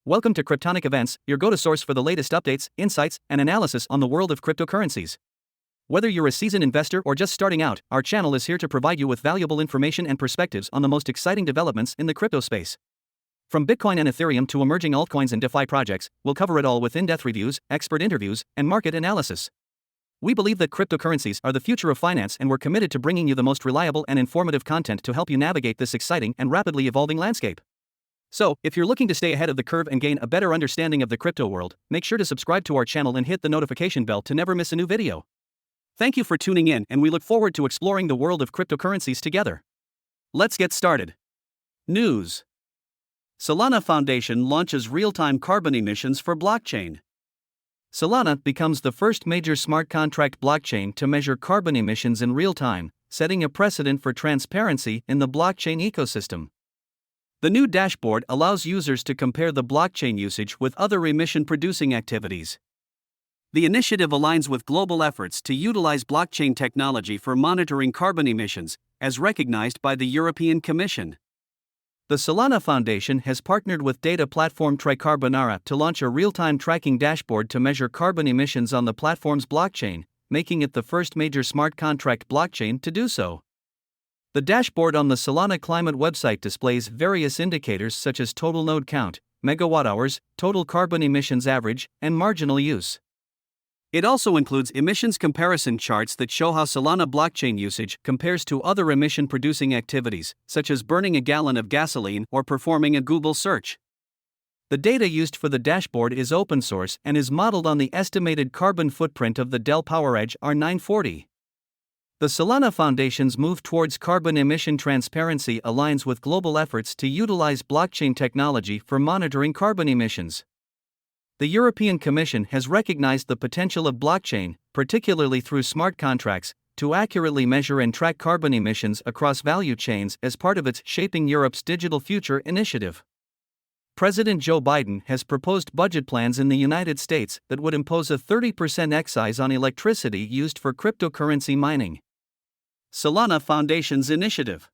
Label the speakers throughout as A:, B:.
A: Welcome to Cryptonic Events, your go-to source for the latest updates, insights, and analysis on the world of cryptocurrencies. Whether you're a seasoned investor or just starting out, our channel is here to provide you with valuable information and perspectives on the most exciting developments in the crypto space. From Bitcoin and Ethereum to emerging altcoins and DeFi projects, we'll cover it all with in-depth reviews, expert interviews, and market analysis. We believe that cryptocurrencies are the future of finance, and we're committed to bringing you the most reliable and informative content to help you navigate this exciting and rapidly evolving landscape. So, if you're looking to stay ahead of the curve and gain a better understanding of the crypto world, make sure to subscribe to our channel and hit the notification bell to never miss a new video. Thank you for tuning in, and we look forward to exploring the world of cryptocurrencies together. Let's get started. News: Solana Foundation launches real-time carbon emissions for blockchain. Solana becomes the first major smart contract blockchain to measure carbon emissions in real time, setting a precedent for transparency in the blockchain ecosystem. The new dashboard allows users to compare the blockchain usage with other emission-producing activities. The initiative aligns with global efforts to utilize blockchain technology for monitoring carbon emissions, as recognized by the European Commission. The Solana Foundation has partnered with data platform Tricarbonara to launch a real-time tracking dashboard to measure carbon emissions on the platform's blockchain, making it the first major smart contract blockchain to do so. The dashboard on the Solana Climate website displays various indicators such as total node count, megawatt-hours, total carbon emissions average, and marginal use. It also includes emissions comparison charts that show how Solana blockchain usage compares to other emission-producing activities, such as burning a gallon of gasoline or performing a Google search. The data used for the dashboard is open source and is modeled on the estimated carbon footprint of the Dell PowerEdge R940. The Solana Foundation's move towards carbon emission transparency aligns with global efforts to utilize blockchain technology for monitoring carbon emissions. The European Commission has recognized the potential of blockchain, particularly through smart contracts, to accurately measure and track carbon emissions across value chains as part of its Shaping Europe's Digital Future initiative. President Joe Biden has proposed budget plans in the United States that would impose a 30% excise on electricity used for cryptocurrency mining. Solana Foundation's initiative.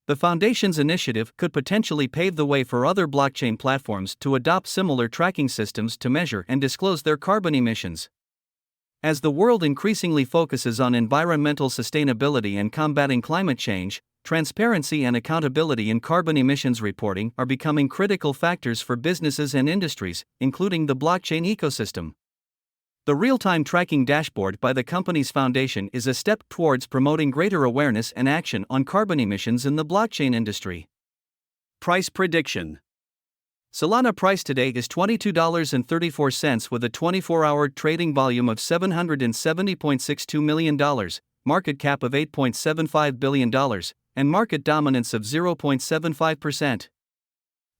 A: The Foundation's initiative could potentially pave the way for other blockchain platforms to adopt similar tracking systems to measure and disclose their carbon emissions. As the world increasingly focuses on environmental sustainability and combating climate change, transparency and accountability in carbon emissions reporting are becoming critical factors for businesses and industries, including the blockchain ecosystem. The real-time tracking dashboard by the company's foundation is a step towards promoting greater awareness and action on carbon emissions in the blockchain industry. Price prediction: Solana price today is $22.34 with a 24-hour trading volume of $770.62 million, market cap of $8.75 billion, and market dominance of 0.75%.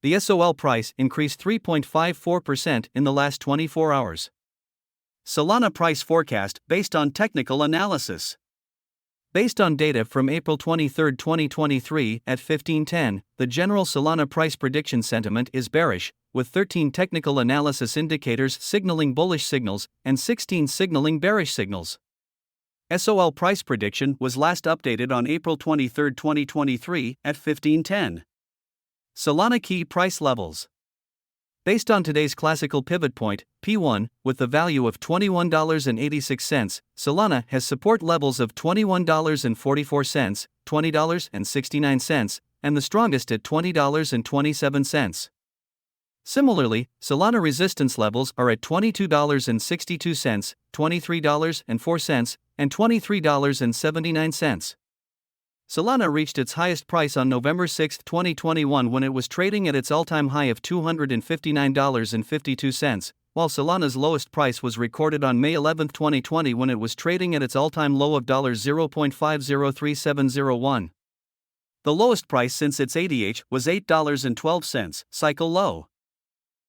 A: The SOL price increased 3.54% in the last 24 hours. Solana price forecast based on technical analysis. Based on data from April 23, 2023 at 15:10, the general Solana price prediction sentiment is bearish, with 13 technical analysis indicators signaling bullish signals and 16 signaling bearish signals. SOL price prediction was last updated on April 23, 2023 at 15:10. Solana key price levels. Based on today's classical pivot point, P1, with the value of $21.86, Solana has support levels of $21.44, $20.69, and the strongest at $20.27. Similarly, Solana resistance levels are at $22.62, $23.04, and $23.79. Solana reached its highest price on November 6, 2021 when it was trading at its all-time high of $259.52, while Solana's lowest price was recorded on May 11, 2020 when it was trading at its all-time low of $0.503701. The lowest price since its ADH was $8.12, cycle low.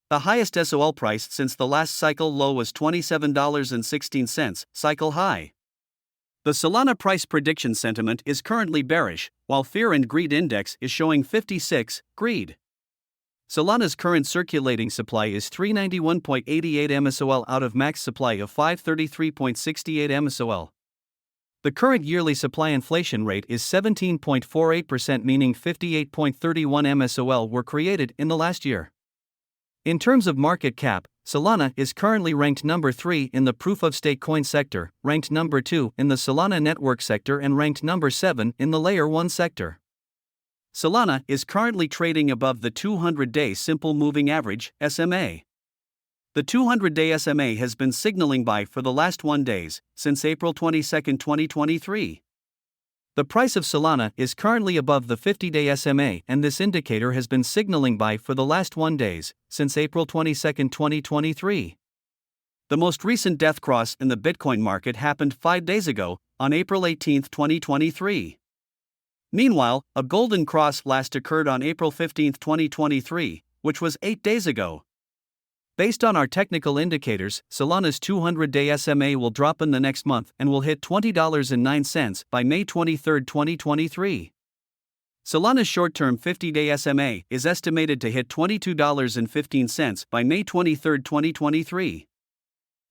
A: The highest SOL price since the last cycle low was $27.16, cycle high. The Solana price prediction sentiment is currently bearish, while Fear and Greed Index is showing 56, greed. Solana's current circulating supply is 391.88 MSOL out of max supply of 533.68 MSOL. The current yearly supply inflation rate is 17.48%, meaning 58.31 MSOL were created in the last year. In terms of market cap, Solana is currently ranked number 3 in the proof-of-stake coin sector, ranked number 2 in the Solana network sector, and ranked number 7 in the Layer 1 sector. Solana is currently trading above the 200-day simple moving average (SMA). The 200-day SMA has been signaling buy for the last 1 days, since April 22, 2023. The price of Solana is currently above the 50-day SMA, and this indicator has been signaling buy for the last 1 days, since April 22, 2023. The most recent death cross in the Bitcoin market happened 5 days ago, on April 18, 2023. Meanwhile, a golden cross last occurred on April 15, 2023, which was 8 days ago. Based on our technical indicators, Solana's 200-day SMA will drop in the next month and will hit $20.09 by May 23, 2023. Solana's short-term 50-day SMA is estimated to hit $22.15 by May 23, 2023.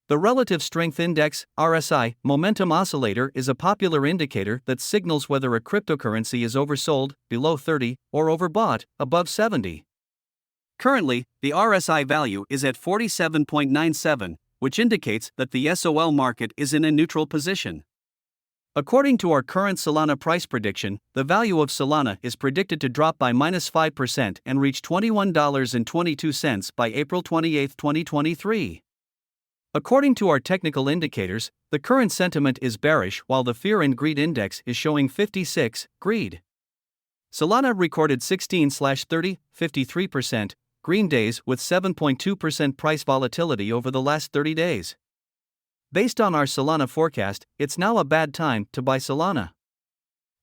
A: The Relative Strength Index, RSI, momentum oscillator is a popular indicator that signals whether a cryptocurrency is oversold, below 30, or overbought, above 70. Currently, the RSI value is at 47.97, which indicates that the SOL market is in a neutral position. According to our current Solana price prediction, the value of Solana is predicted to drop by -5% and reach $21.22 by April 28, 2023. According to our technical indicators, the current sentiment is bearish while the Fear and Greed Index is showing 56, greed. Solana recorded 16/30, 53%, green days with 7.2% price volatility over the last 30 days. Based on our Solana forecast, it's now a bad time to buy Solana.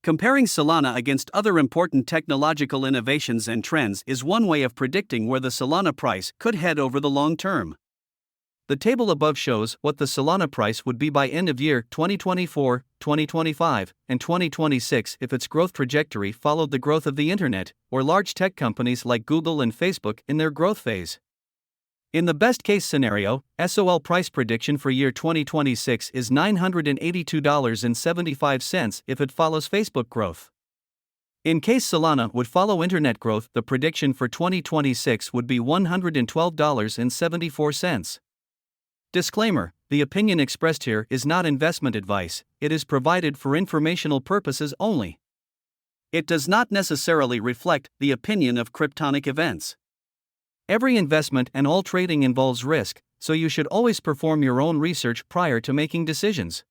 A: Comparing Solana against other important technological innovations and trends is one way of predicting where the Solana price could head over the long term. The table above shows what the Solana price would be by end of year 2024, 2025, and 2026 if its growth trajectory followed the growth of the internet, or large tech companies like Google and Facebook in their growth phase. In the best case scenario, SOL price prediction for year 2026 is $982.75 if it follows Facebook growth. In case Solana would follow internet growth, the prediction for 2026 would be $112.74. Disclaimer: the opinion expressed here is not investment advice, it is provided for informational purposes only. It does not necessarily reflect the opinion of Cryptonic events. Every investment and all trading involves risk, so you should always perform your own research prior to making decisions.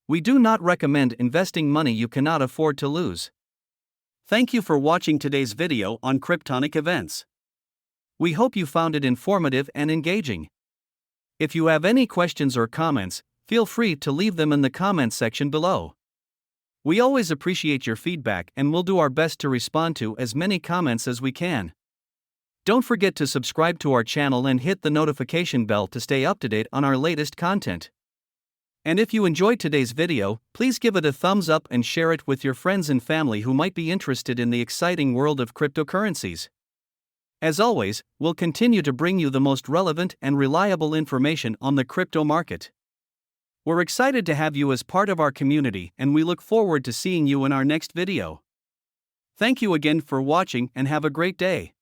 A: We do not recommend investing money you cannot afford to lose. Thank you for watching today's video on Cryptonic events. We hope you found it informative and engaging. If you have any questions or comments, feel free to leave them in the comments section below. We always appreciate your feedback and we'll do our best to respond to as many comments as we can. Don't forget to subscribe to our channel and hit the notification bell to stay up to date on our latest content. And if you enjoyed today's video, please give it a thumbs up and share it with your friends and family who might be interested in the exciting world of cryptocurrencies. As always, we'll continue to bring you the most relevant and reliable information on the crypto market. We're excited to have you as part of our community and we look forward to seeing you in our next video. Thank you again for watching and have a great day.